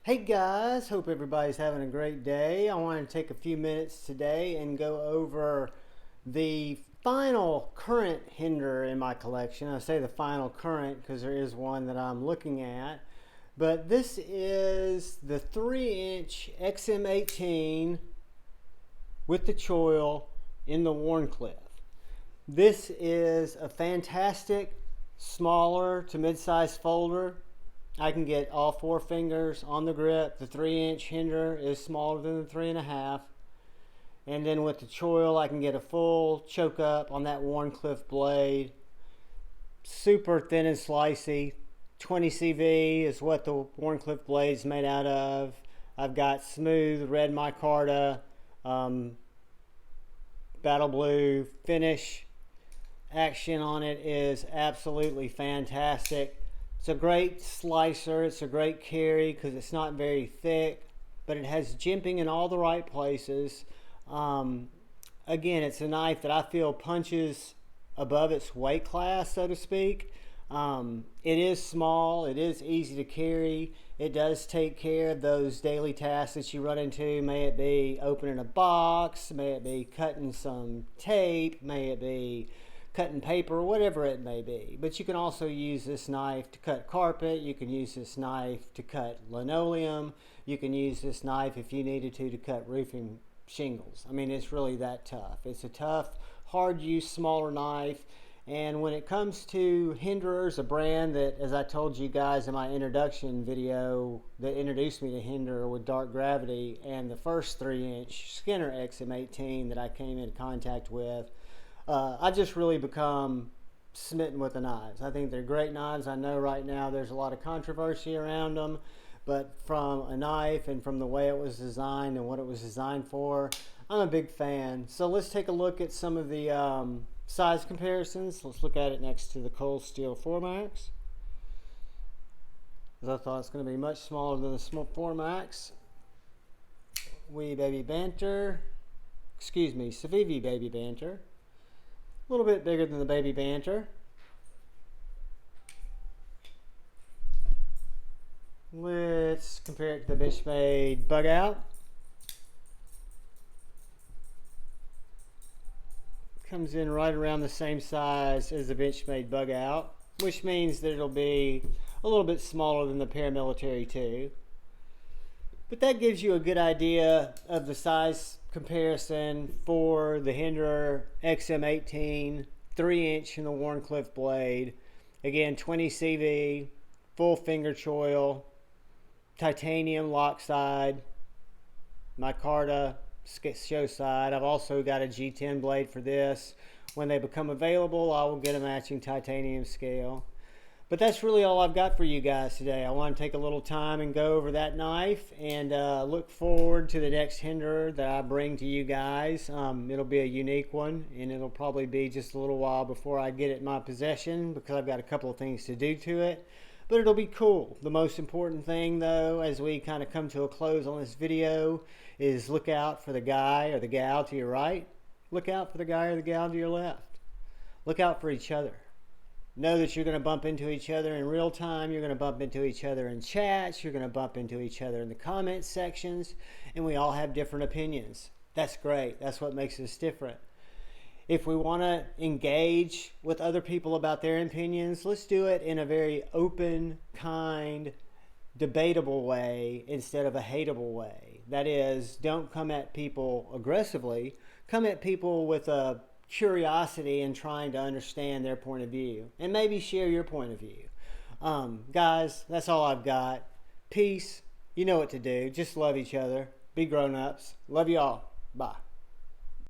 Hey guys, hope everybody's having a great day. I want to take a few minutes today and go over the final current Hinderer in my collection. I say the final current because there is one that I'm looking at. But this is the 3-inch XM-18 with the choil in the Wharncliffe. This is a fantastic smaller to mid-size folder. I can get all 4 fingers on the grip. The 3-inch Hinderer is smaller than the 3.5. And then with the choil, I can get a full choke up on that Wharncliffe blade. Super thin and slicey. 20 CV is what the Wharncliffe blade is made out of. I've got smooth red micarta, battle blue finish. Action on it is absolutely fantastic. It's a great slicer, it's a great carry because it's not very thick, but it has jimping in all the right places. Again, it's a knife that I feel punches above its weight class, so to speak. It is small, it is easy to carry, it does take care of those daily tasks that you run into, may it be opening a box, may it be cutting some tape, may it be cutting paper, whatever it may be. But you can also use this knife to cut carpet, you can use this knife to cut linoleum, you can use this knife if you needed to cut roofing shingles. I mean, it's really that tough. It's a tough, hard use, smaller knife. And when it comes to Hinderers, a brand that, as I told you guys in my introduction video, that introduced me to Hinderer with Dark Gravity and the first 3-inch Skinner XM-18 that I came into contact with, I've just really become smitten with the knives. I think they're great knives. I know right now there's a lot of controversy around them, but from a knife and from the way it was designed and what it was designed for, I'm a big fan. So let's take a look at some of the size comparisons. Let's look at it next to the Cold Steel 4MAX. I thought it's going to be much smaller than the 4MAX. Wee Baby Banter. Excuse me, Civivi Baby Banter. A little bit bigger than the Baby Banter. Let's compare it to the Benchmade Bug Out. Comes in right around the same size as the Benchmade Bug Out, which means that it'll be a little bit smaller than the Paramilitary 2. But that gives you a good idea of the size comparison for the Hinderer XM-18 3-inch in the Wharncliffe blade. Again, 20 CV, full finger choil, titanium lock side, micarta show side. I've also got a G10 blade for this. When they become available, I will get a matching titanium scale. But that's really all I've got for you guys today. I want to take a little time and go over that knife and look forward to the next Hinderer that I bring to you guys. It'll be a unique one, and it'll probably be just a little while before I get it in my possession because I've got a couple of things to do to it. But it'll be cool. The most important thing, though, as we kind of come to a close on this video, is look out for the guy or the gal to your right. Look out for the guy or the gal to your left. Look out for each other. Know that you're going to bump into each other in real time. You're going to bump into each other in chats. You're going to bump into each other in the comment sections. And we all have different opinions. That's great. That's what makes us different. If we want to engage with other people about their opinions, let's do it in a very open, kind, debatable way instead of a hateable way. That is, don't come at people aggressively. Come at people with a curiosity and trying to understand their point of view and maybe share your point of view. Guys, that's all I've got. Peace. You know what to do. Just love each other. Be grown-ups. Love you all. Bye.